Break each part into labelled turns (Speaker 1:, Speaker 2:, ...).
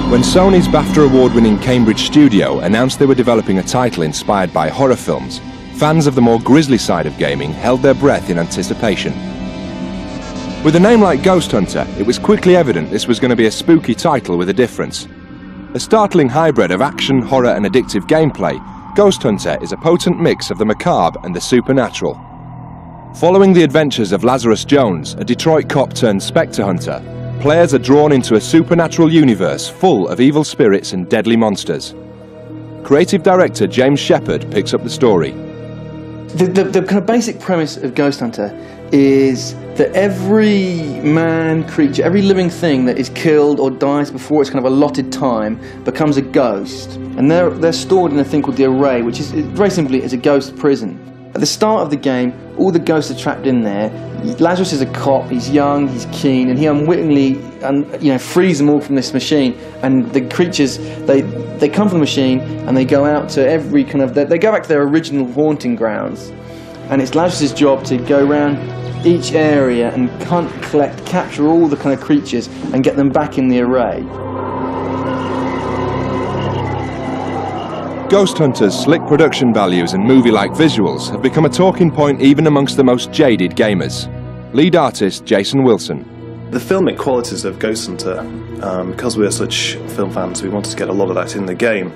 Speaker 1: When Sony's BAFTA award-winning Cambridge studio announced they were developing a title inspired by horror films, fans of the more grisly side of gaming held their breath in anticipation. With a name like Ghosthunter, it was quickly evident this was going to be a spooky title with a difference. A startling hybrid of action, horror and addictive gameplay, Ghosthunter is a potent mix of the macabre and the supernatural. Following the adventures of Lazarus Jones, a Detroit cop turned Spectre hunter, players are drawn into a supernatural universe full of evil spirits and deadly monsters. Creative director James Shepherd picks up the story.
Speaker 2: The kind of basic premise of Ghosthunter is that every man, creature, every living thing that is killed or dies before its kind of allotted time becomes a ghost. And they're stored in a thing called the Array, which is very simply is a ghost prison. At the start of the game, all the ghosts are trapped in there. Lazarus is a cop, he's young, he's keen, and he unwittingly frees them all from this machine. And the creatures, they come from the machine and they go out to every kind of, they go back to their original haunting grounds. And it's Lazarus's job to go around each area and hunt, collect, capture all the kind of creatures and get them back in the Array.
Speaker 1: Ghosthunter's slick production values and movie-like visuals have become a talking point even amongst the most jaded gamers. Lead artist Jason Wilson.
Speaker 3: The filmic qualities of Ghosthunter, because we're such film fans, we wanted to get a lot of that in the game.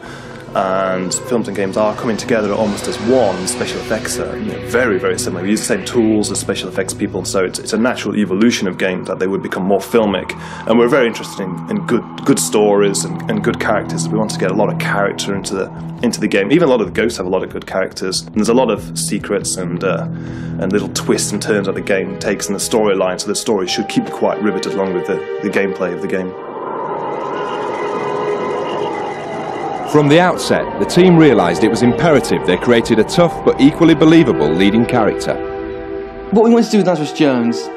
Speaker 3: And films and games are coming together almost as one. Special effects are very, very similar. We use the same tools as special effects people, so it's a natural evolution of games that they would become more filmic. And we're very interested in good stories and good characters. We want to get a lot of character into the game. Even a lot of the ghosts have a lot of good characters. And there's a lot of secrets and little twists and turns that the game takes in the storyline, so the story should keep you quite riveted along with the gameplay of the game.
Speaker 1: From the outset, the team realised it was imperative they created a tough but equally believable leading character.
Speaker 2: What we wanted to do with Lazarus Jones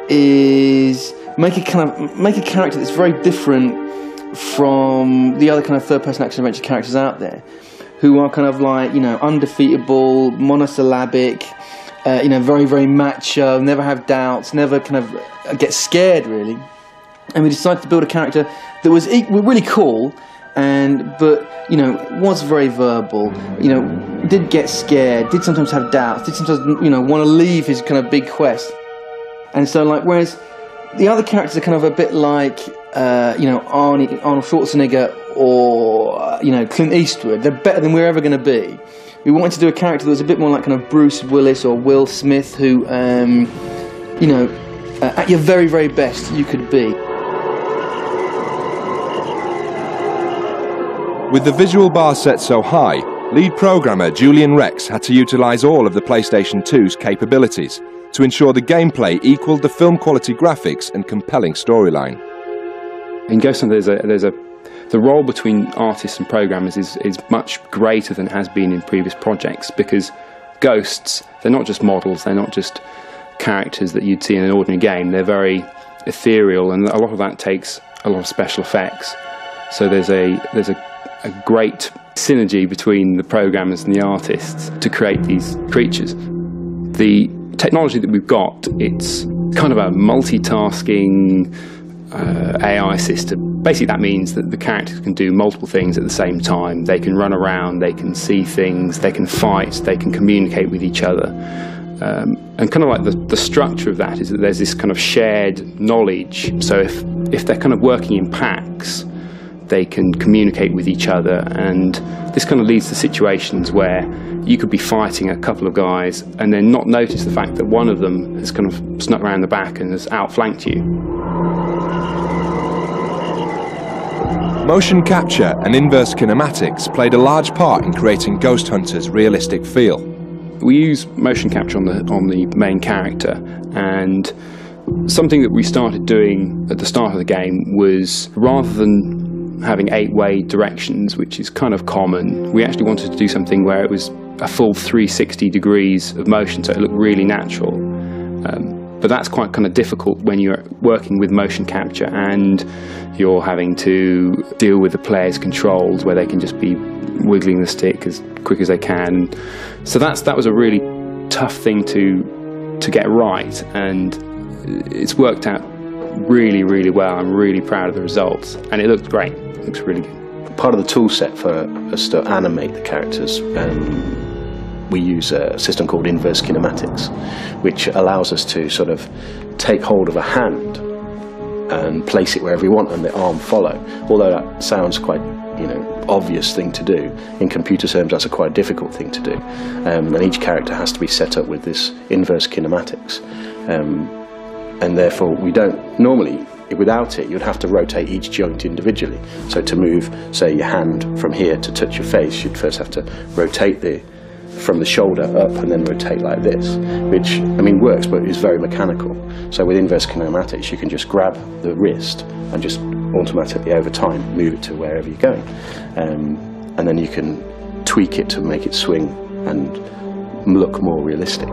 Speaker 2: is make a character that's very different from the other kind of third-person action-adventure characters out there, who are kind of like, undefeatable, monosyllabic, very, very macho, never have doubts, never kind of get scared, really. And we decided to build a character that was really cool, but was very verbal, did get scared, did sometimes have doubts, did sometimes want to leave his kind of big quest. And so whereas the other characters are kind of a bit like Arnold Schwarzenegger or Clint Eastwood, they're better than we're ever going to be. We wanted to do a character that was a bit more like kind of Bruce Willis or Will Smith, who at your very, very best you could be.
Speaker 1: With the visual bar set so high, lead programmer Julian Rex had to utilise all of the PlayStation 2's capabilities to ensure the gameplay equalled the film quality graphics and compelling storyline.
Speaker 4: In Ghosthunter, the role between artists and programmers is much greater than it has been in previous projects, because ghosts, they're not just models, they're not just characters that you'd see in an ordinary game, they're very ethereal, and a lot of that takes a lot of special effects. So there's a great synergy between the programmers and the artists to create these creatures. The technology that we've got, it's kind of a multitasking AI system. Basically that means that the characters can do multiple things at the same time. They can run around, they can see things, they can fight, they can communicate with each other. And kind of like the structure of that is that there's this kind of shared knowledge. So if they're kind of working in packs, they can communicate with each other, and this kind of leads to situations where you could be fighting a couple of guys and then not notice the fact that one of them has kind of snuck around the back and has outflanked you.
Speaker 1: Motion capture and inverse kinematics played a large part in creating Ghosthunter's realistic feel.
Speaker 4: We use motion capture on the main character, and something that we started doing at the start of the game was, rather than having 8-way directions, which is kind of common, we actually wanted to do something where it was a full 360 degrees of motion, so it looked really natural. But that's quite kind of difficult when you're working with motion capture and you're having to deal with the player's controls, where they can just be wiggling the stick as quick as they can. So that was a really tough thing to get right, and it's worked out really, really well. I'm really proud of the results, and it looked great.
Speaker 5: Looks really good. Part of the tool set for us to animate the characters, we use a system called inverse kinematics, which allows us to sort of take hold of a hand and place it wherever we want and the arm follow. Although that sounds quite, obvious thing to do, in computer terms that's a quite difficult thing to do. And each character has to be set up with this inverse kinematics. And therefore we don't normally, without it, you'd have to rotate each joint individually. So to move, say, your hand from here to touch your face, you'd first have to rotate from the shoulder up and then rotate like this, which, works, but is very mechanical. So with inverse kinematics, you can just grab the wrist and just automatically, over time, move it to wherever you're going. And then you can tweak it to make it swing and look more realistic.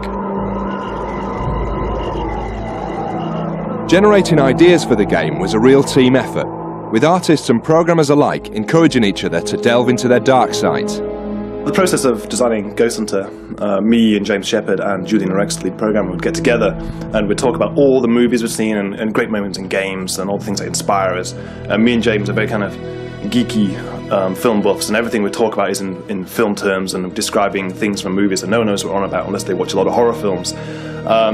Speaker 1: Generating ideas for the game was a real team effort, with artists and programmers alike encouraging each other to delve into their dark sides.
Speaker 3: The process of designing Ghosthunter, me and James Shepherd and Julian Rex, the lead programmer, would get together and we'd talk about all the movies we've seen and great moments in games and all the things that inspire us. Me and James are very kind of geeky film buffs, and everything we talk about is in film terms and describing things from movies that no one knows what we're on about unless they watch a lot of horror films.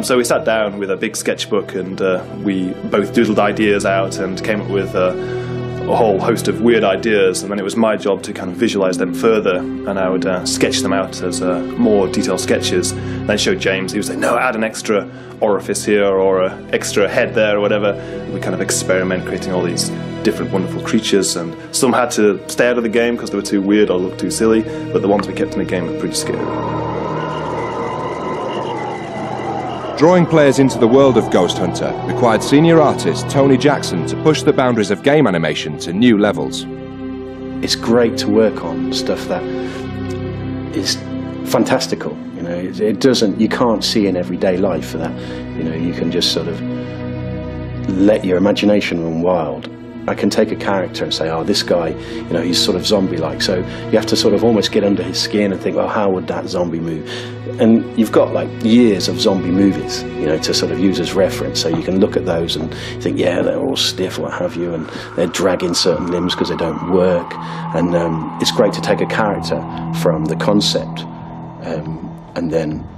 Speaker 3: So we sat down with a big sketchbook and we both doodled ideas out and came up with a whole host of weird ideas, and then it was my job to kind of visualize them further, and I would sketch them out as more detailed sketches, then show James. He would say, no, add an extra orifice here or an extra head there or whatever. We kind of experiment creating all these different wonderful creatures, and some had to stay out of the game because they were too weird or looked too silly, but the ones we kept in the game were pretty scary.
Speaker 1: Drawing players into the world of Ghosthunter required senior artist Tony Jackson to push the boundaries of game animation to new levels.
Speaker 5: It's great to work on stuff that is fantastical. You can't see in everyday life that, you can just sort of let your imagination run wild. I can take a character and say, oh, this guy, he's sort of zombie-like, so you have to sort of almost get under his skin and think, well, how would that zombie move? And you've got like years of zombie movies, to sort of use as reference, so you can look at those and think, yeah, they're all stiff, what have you, and they're dragging certain limbs because they don't work. And it's great to take a character from the concept and then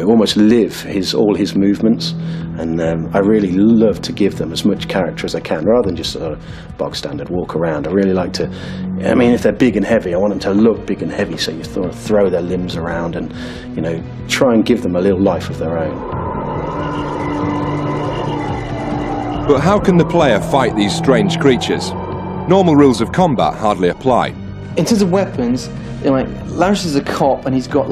Speaker 5: almost live all his movements, and I really love to give them as much character as I can, rather than just sort of bog standard walk around. I really like to, if they're big and heavy, I want them to look big and heavy, so you sort of throw their limbs around and, try and give them a little life of their own.
Speaker 1: But how can the player fight these strange creatures? Normal rules of combat hardly apply.
Speaker 2: In terms of weapons, Larish is a cop and he's got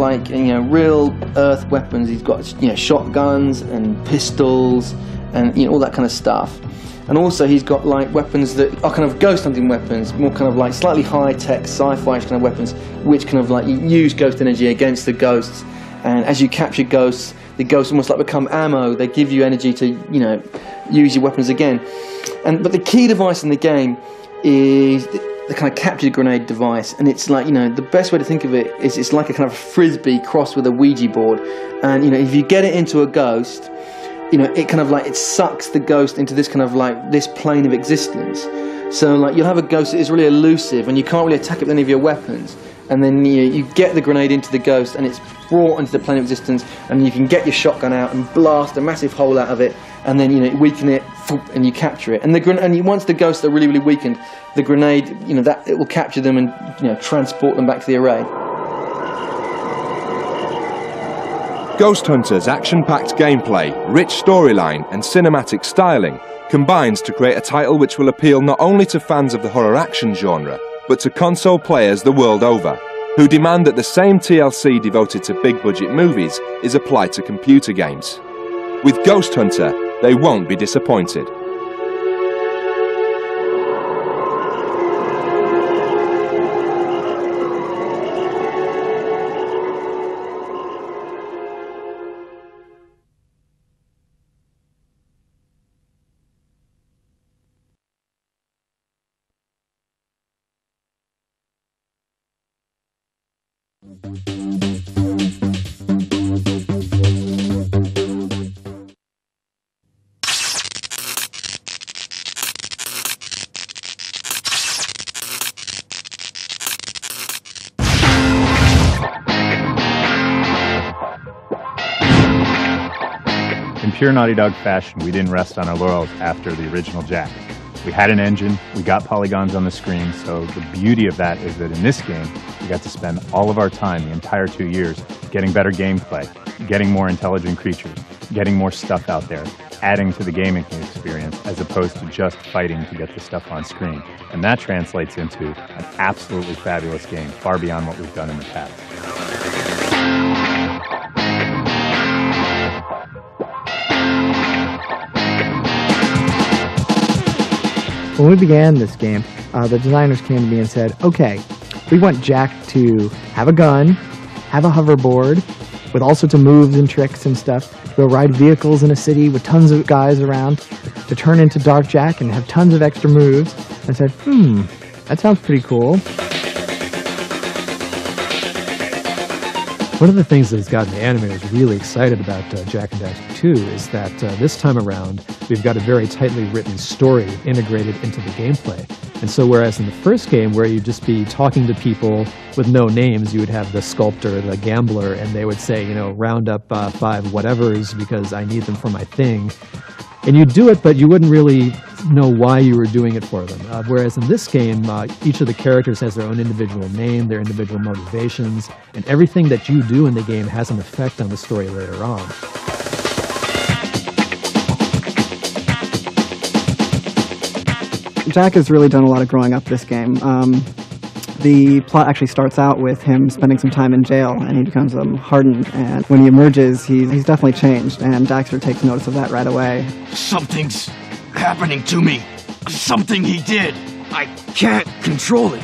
Speaker 2: real earth weapons. He's got shotguns and pistols and all that kind of stuff. And also he's got weapons that are kind of ghost hunting weapons, more kind of slightly high-tech sci-fi kind of weapons, which kind of use ghost energy against the ghosts. And as you capture ghosts, the ghosts almost become ammo. They give you energy to use your weapons again. But the key device in the game is the kind of capture grenade device, and it's the best way to think of it is it's like a kind of frisbee crossed with a Ouija board, and if you get it into a ghost, it kind of it sucks the ghost into this kind of this plane of existence. So you'll have a ghost that is really elusive and you can't really attack it with any of your weapons, and then you get the grenade into the ghost and it's brought into the plane of existence, and you can get your shotgun out and blast a massive hole out of it, and then weaken it and you capture it. And once the ghosts are really, really weakened, the grenade, that it will capture them and transport them back to the array.
Speaker 1: Ghosthunter's action-packed gameplay, rich storyline and cinematic styling combines to create a title which will appeal not only to fans of the horror action genre, but to console players the world over, who demand that the same TLC devoted to big-budget movies is applied to computer games. With Ghosthunter, they won't be disappointed.
Speaker 6: pure Naughty Dog fashion, we didn't rest on our laurels after the original Jak. We had an engine, we got polygons on the screen, so the beauty of that is that in this game, we got to spend all of our time, the entire 2 years, getting better gameplay, getting more intelligent creatures, getting more stuff out there, adding to the gaming experience, as opposed to just fighting to get the stuff on screen. And that translates into an absolutely fabulous game, far beyond what we've done in the past.
Speaker 7: When we began this game, the designers came to me and said, okay, we want Jak to have a gun, have a hoverboard, with all sorts of moves and tricks and stuff, to go ride vehicles in a city with tons of guys around, to turn into Dark Jak and have tons of extra moves. And I said, that sounds pretty cool.
Speaker 8: One of the things that's gotten the animators really excited about Jak and Daxter 2 is that this time around, we've got a very tightly written story integrated into the gameplay. And so whereas in the first game, where you'd just be talking to people with no names, you would have the sculptor, the gambler, and they would say, round up 5 whatevers because I need them for my thing. And you'd do it, but you wouldn't really know why you were doing it for them. Whereas in this game, each of the characters has their own individual name, their individual motivations, and everything that you do in the game has an effect on the story later on.
Speaker 9: Jak has really done a lot of growing up this game. The plot actually starts out with him spending some time in jail, and he becomes hardened, and when he emerges, he's definitely changed, and Daxter takes notice of that right away.
Speaker 10: Something's happening to me. Something he did. I can't control it.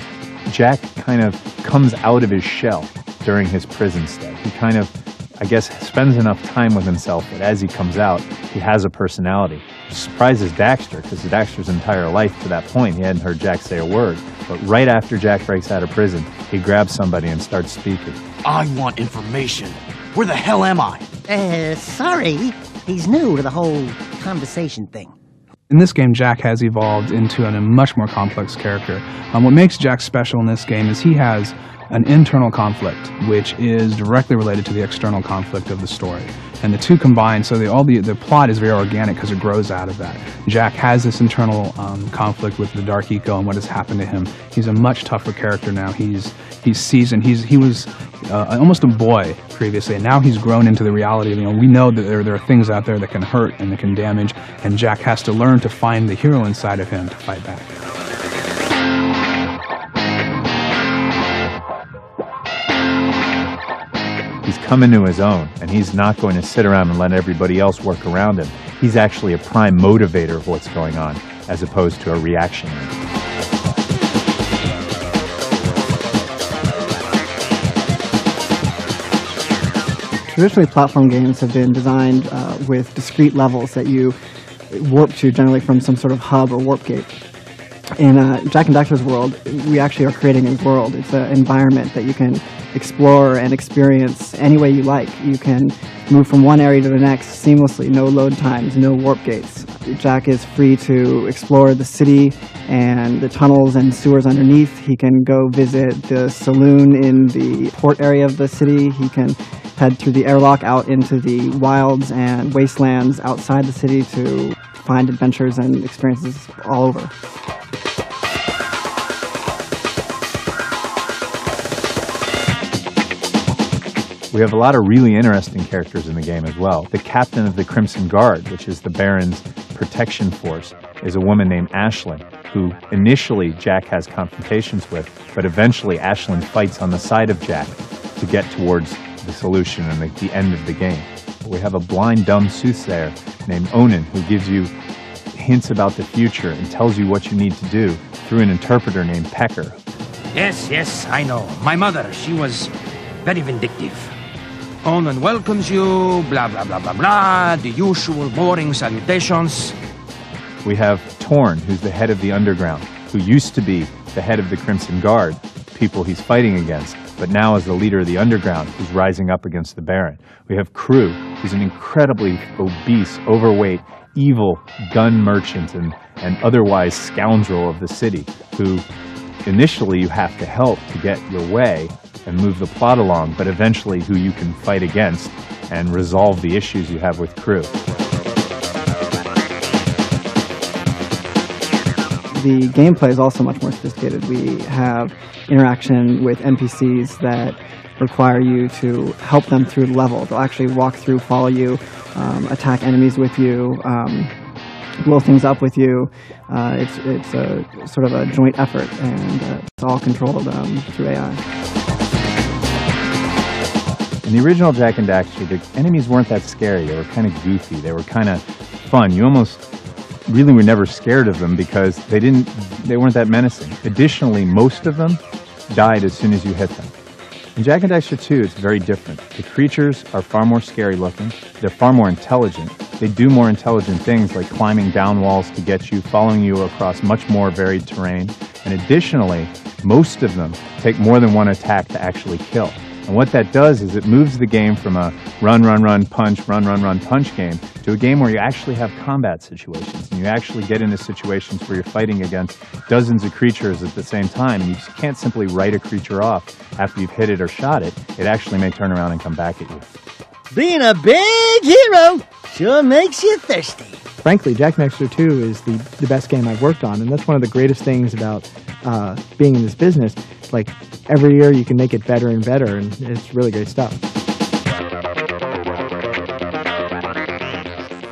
Speaker 6: Jak kind of comes out of his shell during his prison stay. He kind of, I guess, spends enough time with himself that as he comes out, he has a personality. It surprises Daxter, because Daxter's entire life to that point, he hadn't heard Jak say a word. But right after Jak breaks out of prison, he grabs somebody and starts speaking.
Speaker 10: I want information. Where the hell am I?
Speaker 11: Sorry. He's new to the whole conversation thing.
Speaker 12: In this game, Jak has evolved into a much more complex character. What makes Jak special in this game is he has an internal conflict, which is directly related to the external conflict of the story. And the two combine, so the plot is very organic because it grows out of that. Jak has this internal conflict with the Dark Eco and what has happened to him. He's a much tougher character now. He's seasoned. He was almost a boy previously, and now he's grown into the reality of, we know that there are things out there that can hurt and that can damage, and Jak has to learn to find the hero inside of him to fight back.
Speaker 6: He's come into his own, and he's not going to sit around and let everybody else work around him. He's actually a prime motivator of what's going on, as opposed to a reactionary.
Speaker 9: Traditionally, platform games have been designed with discrete levels that you warp to, generally from some sort of hub or warp gate. In Jak and Daxter's world, we actually are creating a world. It's an environment that you can explore and experience any way you like. You can move from one area to the next seamlessly, no load times, no warp gates. Jak is free to explore the city and the tunnels and sewers underneath. He can go visit the saloon in the port area of the city. He can head through the airlock out into the wilds and wastelands outside the city to find adventures and experiences all over.
Speaker 6: We have a lot of really interesting characters in the game as well. The captain of the Crimson Guard, which is the Baron's protection force, is a woman named Ashlyn, who initially Jak has confrontations with, but eventually Ashlyn fights on the side of Jak to get towards the solution and the end of the game. We have a blind, dumb soothsayer named Onan, who gives you hints about the future and tells you what you need to do through an interpreter named Pecker.
Speaker 10: Yes, I know. My mother, she was very vindictive. Onan welcomes you, blah, blah, blah, blah, blah, the usual boring salutations.
Speaker 6: We have Torn, who's the head of the Underground, who used to be the head of the Crimson Guard, people he's fighting against, but now is the leader of the Underground, who's rising up against the Baron. We have Crew, who's an incredibly obese, overweight, evil gun merchant and otherwise scoundrel of the city, who initially you have to help to get your way and move the plot along, but eventually who you can fight against and resolve the issues you have with Crew.
Speaker 9: the gameplay is also much more sophisticated. We have interaction with NPCs that require you to help them through the level. They'll actually walk through, follow you, attack enemies with you, blow things up with you. It's a sort of a joint effort, and it's all controlled through AI.
Speaker 6: In the original Jak and Daxter, the enemies weren't that scary. They were kind of goofy. They were kind of fun. You almost really were never scared of them because they weren't that menacing. Additionally, most of them died as soon as you hit them. In Jak and Daxter 2, it's very different. The creatures are far more scary looking. They're far more intelligent. They do more intelligent things like climbing down walls to get you, following you across much more varied terrain. And additionally, most of them take more than one attack to actually kill. And what that does is it moves the game from a run, punch, run, punch game to a game where you actually have combat situations. And you actually get into situations where you're fighting against dozens of creatures at the same time. And you can't simply write a creature off after you've hit it or shot it. It actually may turn around and come back at you.
Speaker 11: Being a big hero sure makes you thirsty.
Speaker 7: Frankly, Jak and Daxter 2 is the best game I've worked on, and that's one of the greatest things about being in this business. Like, every year you can make it better and better, and it's really great stuff.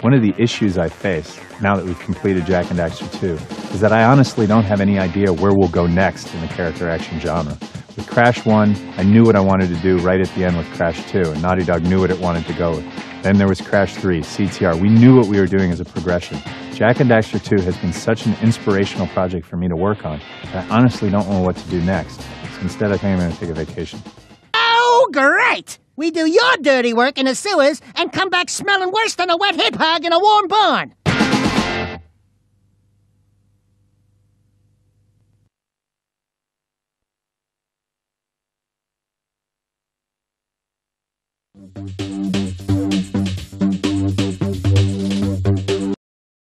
Speaker 6: One of the issues I face now that we've completed Jak and Daxter 2 is that I honestly don't have any idea where we'll go next in the character action genre. With Crash 1, I knew what I wanted to do right at the end with Crash 2, and Naughty Dog knew what it wanted to go with. Then there was Crash 3, CTR. We knew what we were doing as a progression. Jak and Daxter 2 has been such an inspirational project for me to work on that I honestly don't know what to do next. So instead, I think I'm going to take a vacation.
Speaker 11: Oh, great! We do your dirty work in the sewers and come back smelling worse than a wet hip hog in a warm barn.